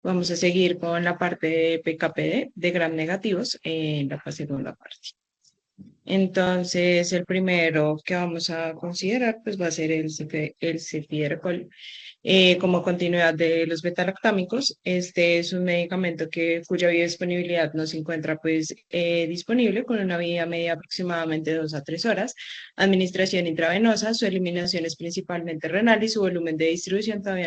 Vamos a seguir con la parte de PKPD de gram negativos en la segunda parte. Entonces, el primero que vamos a considerar pues va a ser el cefidrocol como continuidad de los betalactámicos. Este es un medicamento cuya biodisponibilidad no se encuentra pues disponible con una vida media aproximadamente de 2 a 3 horas. Administración intravenosa, su eliminación es principalmente renal y su volumen de distribución todavía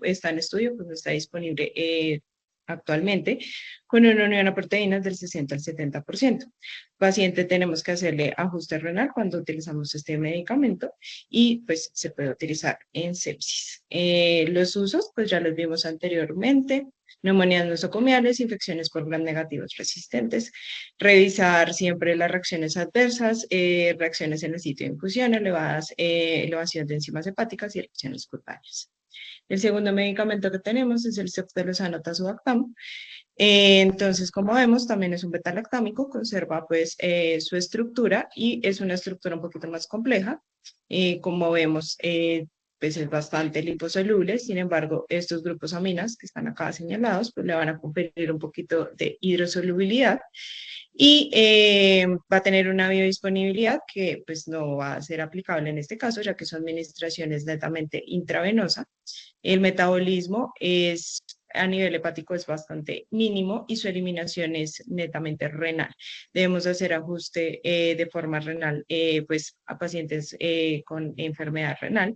está en estudio, pues no está disponible actualmente, con una unión a proteínas del 60 al 70%. Paciente tenemos que hacerle ajuste renal cuando utilizamos este medicamento y pues se puede utilizar en sepsis. Los usos, pues ya los vimos anteriormente, neumonías nosocomiales, infecciones por gram negativos resistentes, revisar siempre las reacciones adversas, reacciones en el sitio de infusión, elevación de enzimas hepáticas y reacciones cutáneas. El segundo medicamento que tenemos es el ceftriaxona tazobactam. Entonces, como vemos, también es un beta-lactámico, conserva pues su estructura y es una estructura un poquito más compleja. Como vemos, pues es bastante liposoluble, sin embargo, estos grupos aminas que están acá señalados, pues le van a conferir un poquito de hidrosolubilidad y va a tener una biodisponibilidad que pues no va a ser aplicable en este caso, ya que su administración es netamente intravenosa. El metabolismo a nivel hepático es bastante mínimo y su eliminación es netamente renal. Debemos hacer ajuste de forma renal pues a pacientes con enfermedad renal.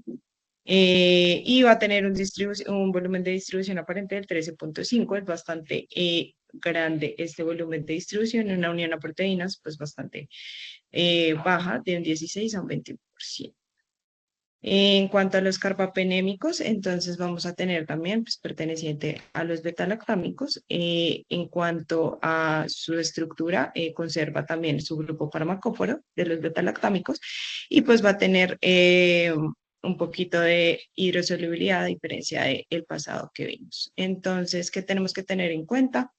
Y va a tener un volumen de distribución aparente del 13,5, es bastante grande este volumen de distribución, una unión a proteínas pues bastante baja, de un 16 a un 21%. En cuanto a los carbapenémicos, entonces vamos a tener también pues, perteneciente a los betalactámicos. En cuanto a su estructura, conserva también su grupo farmacóforo de los betalactámicos y pues va a tener un poquito de hidrosolubilidad a diferencia del pasado que vimos. Entonces, ¿qué tenemos que tener en cuenta?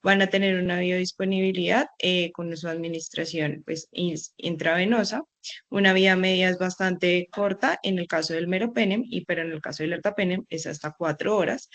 Van a tener una biodisponibilidad con su administración pues, intravenosa. Una vía media es bastante corta en el caso del meropenem, pero en el caso del ertapenem es hasta 4 horas.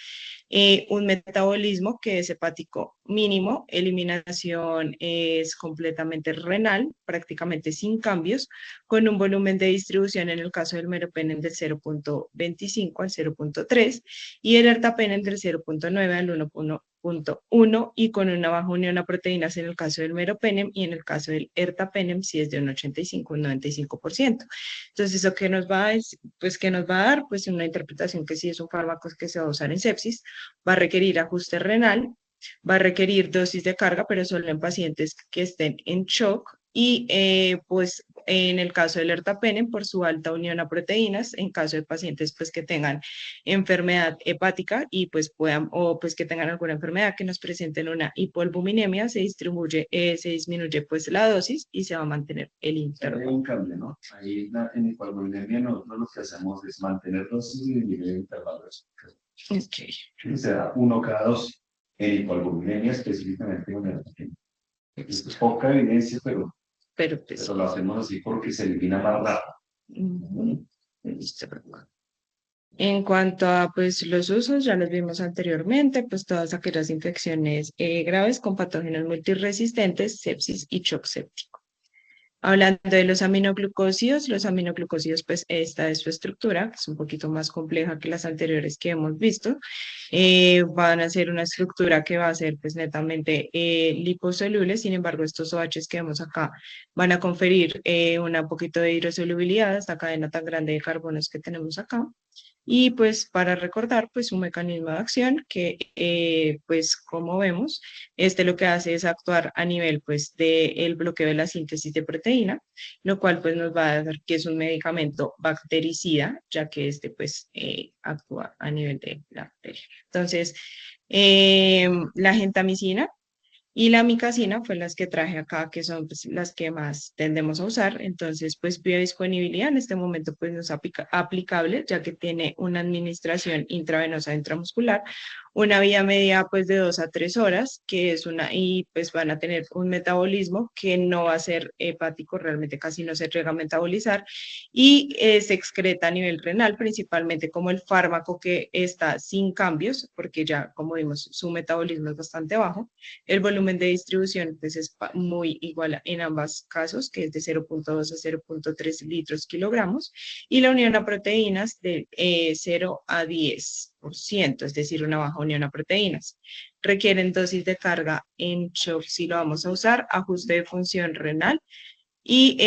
Un metabolismo que es hepático mínimo, eliminación es completamente renal, prácticamente sin cambios, con un volumen de distribución en el caso del meropenem del 0,25 al 0,3 y el ertapenem del 0,9 al 1,1 y con una baja unión a proteínas en el caso del meropenem y en el caso del ertapenem si es de un 85 un 95%. Entonces, ¿eso qué nos va a, pues, qué nos va a dar? Pues una interpretación que si es un fármaco que se va a usar en sepsis, va a requerir ajuste renal, va a requerir dosis de carga, pero solo en pacientes que estén en shock y pues en el caso del ertapenem por su alta unión a proteínas, en caso de pacientes pues que tengan enfermedad hepática y pues puedan o pues que tengan alguna enfermedad que nos presenten una hipoalbuminemia, se disminuye pues la dosis y se va a mantener el intervalo. Hay un cambio, ¿no? Ahí en hipoalbuminemia nosotros lo que hacemos es mantener dosis y disminuir el intervalo de azúcar. Okay. Se da 1 cada 2 en hipoalbuminemia específicamente en el es poca evidencia, Pues, pero lo hacemos así porque se elimina más rápido. Listo. En cuanto a pues, los usos, ya los vimos anteriormente, pues todas aquellas infecciones graves con patógenos multiresistentes, sepsis y shock séptico. Hablando de los aminoglucósidos, pues esta es su estructura, que es un poquito más compleja que las anteriores que hemos visto. Van a ser una estructura que va a ser pues netamente liposoluble, sin embargo estos OH que vemos acá van a conferir un poquito de hidrosolubilidad a esta cadena tan grande de carbonos que tenemos acá. Y pues para recordar pues un mecanismo de acción que pues como vemos, este lo que hace es actuar a nivel pues del bloqueo de la síntesis de proteína, lo cual pues nos va a dar que es un medicamento bactericida, ya que este pues actúa a nivel de la bacteria. Entonces, la gentamicina Y la amicacina fue las que traje acá, que son pues, las que más tendemos a usar. Entonces, pues biodisponibilidad en este momento pues no es aplicable, ya que tiene una administración intravenosa intramuscular, una vía media pues de 2 a 3 horas, que es y pues van a tener un metabolismo que no va a ser hepático, realmente casi no se llega a metabolizar, y se excreta a nivel renal, principalmente como el fármaco que está sin cambios, porque ya como vimos su metabolismo es bastante bajo. El volumen de distribución pues, es muy igual en ambos casos, que es de 0,2 a 0,3 litros kilogramos, y la unión a proteínas de 0 a 10%, es decir, una baja unión a proteínas. Requieren dosis de carga en shock si lo vamos a usar, ajuste de función renal y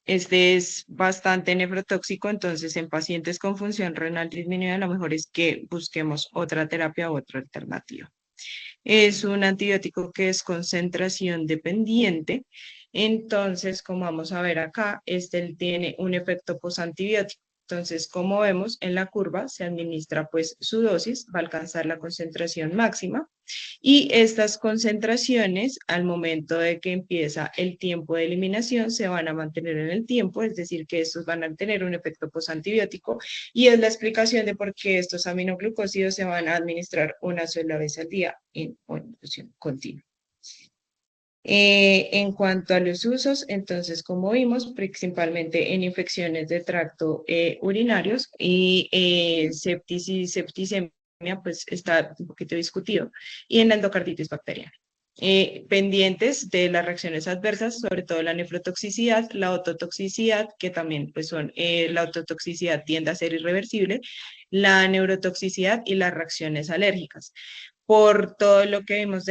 este es bastante nefrotóxico, entonces en pacientes con función renal disminuida lo mejor es que busquemos otra terapia u otra alternativa. Es un antibiótico que es concentración dependiente. Entonces, como vamos a ver acá, este tiene un efecto posantibiótico. Entonces, como vemos en la curva, se administra pues su dosis, va a alcanzar la concentración máxima y estas concentraciones al momento de que empieza el tiempo de eliminación se van a mantener en el tiempo, es decir, que estos van a tener un efecto posantibiótico y es la explicación de por qué estos aminoglucósidos se van a administrar una sola vez al día en una infusión continua. En cuanto a los usos, entonces, como vimos, principalmente en infecciones de tracto urinarios y septicemia, pues está un poquito discutido, y en la endocarditis bacteriana. Pendientes de las reacciones adversas, sobre todo la nefrotoxicidad, la ototoxicidad, que también pues son, la ototoxicidad tiende a ser irreversible, la neurotoxicidad y las reacciones alérgicas por todo lo que vimos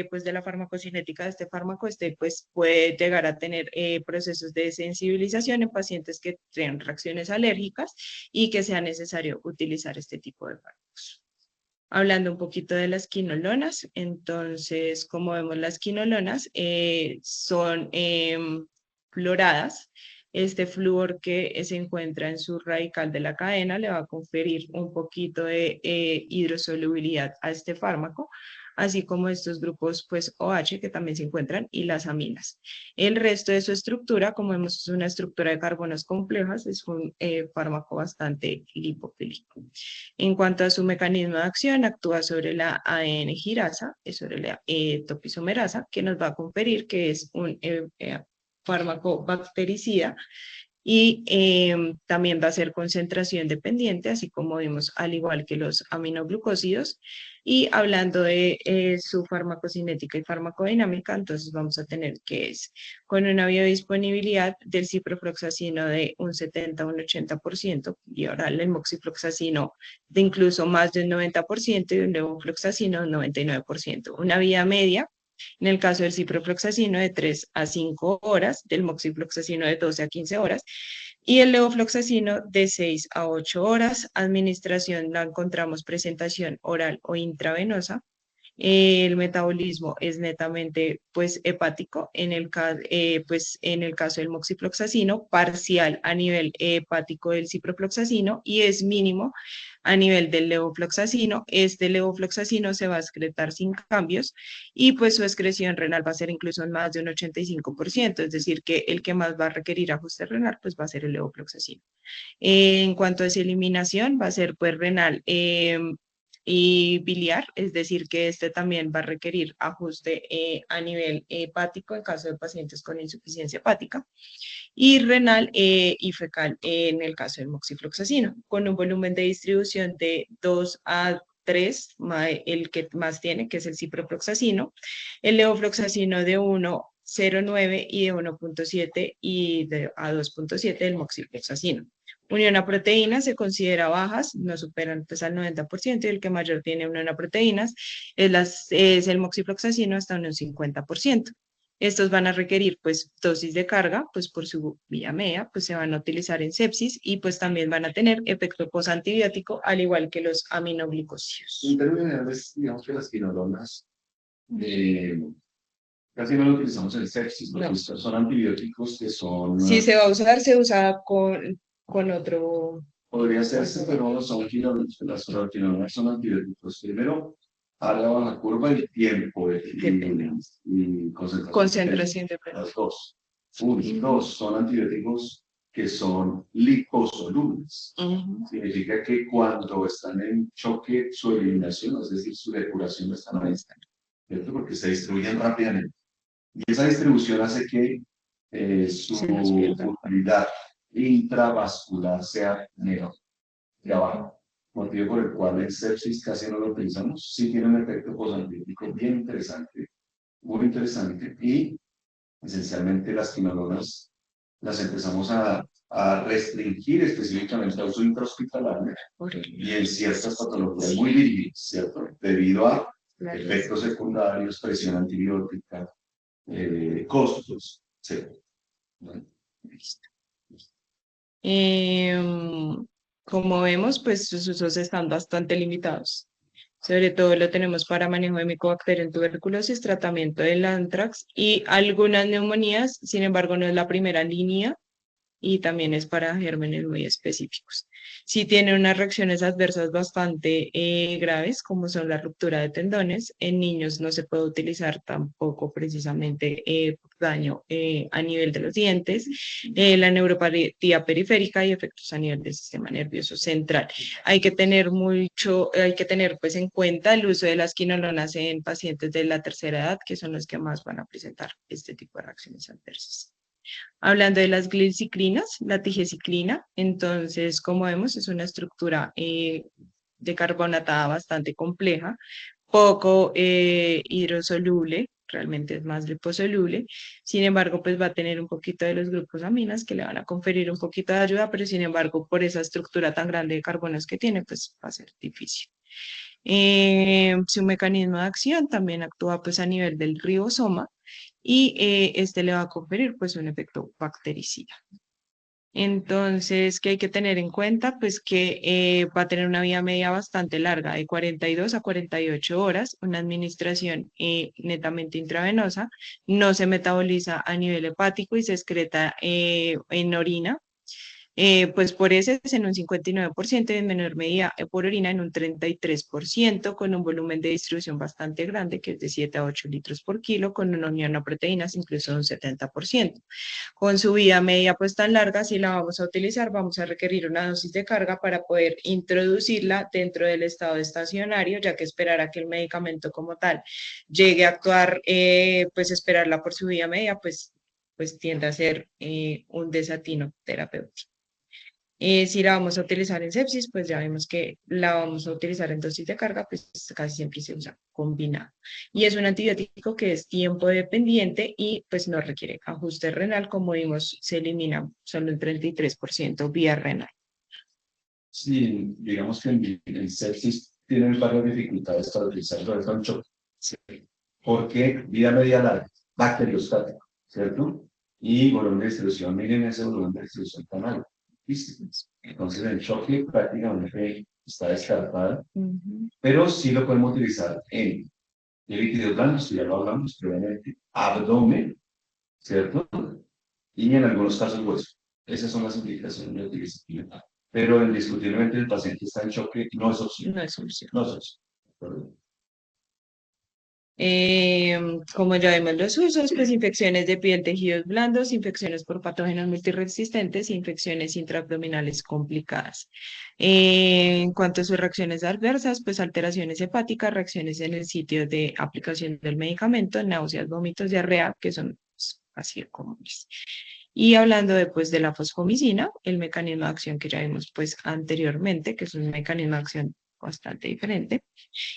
pues, de la farmacocinética de este fármaco, este pues, puede llegar a tener procesos de sensibilización en pacientes que tienen reacciones alérgicas y que sea necesario utilizar este tipo de fármacos. Hablando un poquito de las quinolonas, entonces, como vemos, las quinolonas son fluoradas. Este flúor que se encuentra en su radical de la cadena le va a conferir un poquito de hidrosolubilidad a este fármaco, así como estos grupos pues OH que también se encuentran y las aminas. El resto de su estructura, como vemos, es una estructura de carbonos complejas, es un fármaco bastante lipofílico. En cuanto a su mecanismo de acción, actúa sobre la ADN girasa, sobre la topisomerasa, que nos va a conferir que es un fármaco bactericida y también va a ser concentración dependiente, así como vimos, al igual que los aminoglucósidos. Y hablando de su farmacocinética y farmacodinámica, entonces vamos a tener que es con una biodisponibilidad del ciprofloxacino de un 70 a un 80%, y ahora el moxifloxacino de incluso más del 90% y un levofloxacino del 99%. Una vía media en el caso del ciprofloxacino de 3 a 5 horas, del moxifloxacino de 12 a 15 horas y el levofloxacino de 6 a 8 horas. Administración la encontramos presentación oral o intravenosa. El metabolismo es netamente pues hepático pues, en el caso del moxifloxacino, parcial a nivel hepático del ciprofloxacino y es mínimo a nivel del levofloxacino. Este levofloxacino se va a excretar sin cambios y pues su excreción renal va a ser incluso en más de un 85%, es decir, que el que más va a requerir ajuste renal pues va a ser el levofloxacino. En cuanto a esa eliminación, va a ser pues renal y biliar, es decir, que este también va a requerir ajuste a nivel hepático en caso de pacientes con insuficiencia hepática y renal y fecal en el caso del moxifloxacino, con un volumen de distribución de 2 a 3, el que más tiene, que es el ciprofloxacino, el levofloxacino de 1,09 y de 1,7 y a 2,7 del moxifloxacino. Unión a proteínas se considera bajas, no superan pues al 90% y el que mayor tiene unión a proteínas es el moxifloxacino hasta un 50%. Estos van a requerir pues dosis de carga, pues por su vía media, pues se van a utilizar en sepsis y pues también van a tener efecto posantibiótico al igual que los aminoglucósidos. En términos generales, digamos que las quinolonas casi no lo utilizamos en sepsis, porque No. son antibióticos que son... Si se va a usar, se usa con otro... Podría hacerse, pero no son quinolonas. Las quinolonas son antibióticos. Primero, área baja curva y tiempo depende. y concentración. Concentración de Las dos. Dos son antibióticos que son liposolubles. Significa que cuando están en choque, su eliminación, es decir, su depuración, no están ahí, ¿cierto? Porque se distribuyen rápidamente. Y esa distribución hace que su se nos pierda. utilidad intravascular sea menor, de abajo. Motivo por el cual en sepsis casi no lo utilizamos. Sí tiene un efecto posantibiótico bien interesante, muy interesante. Y esencialmente las quinolonas las empezamos a restringir específicamente a uso intrahospitalario y en ciertas patologías muy difíciles, ¿cierto? Debido a efectos secundarios, presión antibiótica, costos, etc. ¿No? Como vemos, pues sus usos están bastante limitados. Sobre todo lo tenemos para manejo de micobacteria en tuberculosis, tratamiento del anthrax y algunas neumonías. Sin embargo, no es la primera línea y también es para gérmenes muy específicos. Sí tiene unas reacciones adversas bastante graves, como son la ruptura de tendones. En niños no se puede utilizar tampoco precisamente por daño a nivel de los dientes, la neuropatía periférica y efectos a nivel del sistema nervioso central. Hay que tener pues en cuenta el uso de las quinolonas en pacientes de la tercera edad, que son los que más van a presentar este tipo de reacciones adversas. Hablando de las gliciclinas, la tigeciclina, entonces, como vemos, es una estructura de carbonatada bastante compleja, poco hidrosoluble, realmente es más liposoluble. Sin embargo, pues va a tener un poquito de los grupos aminas que le van a conferir un poquito de ayuda, pero sin embargo, por esa estructura tan grande de carbonos que tiene, pues va a ser difícil. Su mecanismo de acción también actúa pues a nivel del ribosoma y este le va a conferir pues un efecto bactericida. Entonces, ¿qué hay que tener en cuenta? Pues que va a tener una vida media bastante larga, de 42 a 48 horas, una administración netamente intravenosa, no se metaboliza a nivel hepático y se excreta en orina, pues por heces en un 59% y en menor medida por orina en un 33%, con un volumen de distribución bastante grande, que es de 7 a 8 litros por kilo, con una unión a proteínas incluso de un 70%. Con su vida media pues tan larga, si la vamos a utilizar, vamos a requerir una dosis de carga para poder introducirla dentro del estado estacionario, ya que esperar a que el medicamento como tal llegue a actuar, pues esperarla por su vida media, pues tiende a ser un desatino terapéutico. Si la vamos a utilizar en sepsis, pues ya vemos que la vamos a utilizar en dosis de carga, pues casi siempre se usa combinado. Y es un antibiótico que es tiempo dependiente y pues no requiere ajuste renal, como vimos, se elimina solo el 33% vía renal. Sí, digamos que en sepsis tienen varias dificultades para utilizarlo de control, porque vida media larga, bacteriostático, ¿cierto? Y volumen de distribución, miren ese volumen de distribución tan alto. ¿Viste? Entonces el choque prácticamente está descartado, pero sí lo podemos utilizar en líquidos blandos, ya lo hablamos previamente, abdomen, ¿cierto? Y en algunos casos hueso. Esas son las indicaciones de utilización. Pero indiscutiblemente el paciente está en choque, no es opción. No es solución. No es opción. Como ya vemos los usos, pues infecciones de piel, tejidos blandos, infecciones por patógenos multiresistentes, infecciones intraabdominales complicadas. En cuanto a sus reacciones adversas, pues alteraciones hepáticas, reacciones en el sitio de aplicación del medicamento, náuseas, vómitos, diarrea, que son pues, así comunes. Y hablando después de la fosfomicina, el mecanismo de acción que ya vimos pues anteriormente, que es un mecanismo de acción bastante diferente.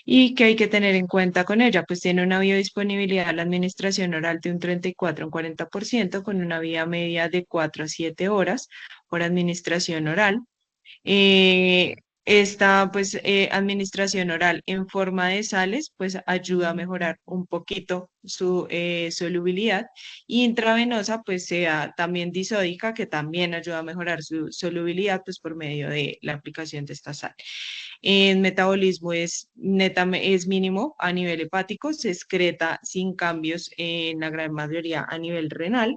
¿Y qué hay que tener en cuenta con ella? Pues tiene una biodisponibilidad a la administración oral de un 34 a un 40%, con una vía media de 4 a 7 horas por administración oral. Eh, Esta pues administración oral en forma de sales pues ayuda a mejorar un poquito su solubilidad y intravenosa pues sea también disódica que también ayuda a mejorar su solubilidad pues por medio de la aplicación de esta sal. El metabolismo es mínimo a nivel hepático, se excreta sin cambios en la gran mayoría a nivel renal,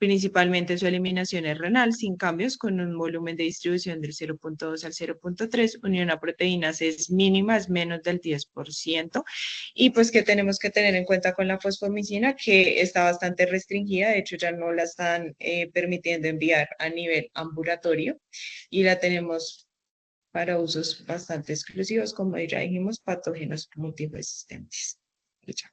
Principalmente su eliminación es renal, sin cambios, con un volumen de distribución del 0,2 al 0,3. Unión a proteínas es mínima, es menos del 10%. Y pues que tenemos que tener en cuenta con la fosfomicina, que está bastante restringida, de hecho ya no la están permitiendo enviar a nivel ambulatorio y la tenemos para usos bastante exclusivos, como ya dijimos, patógenos multiresistentes. Y ya.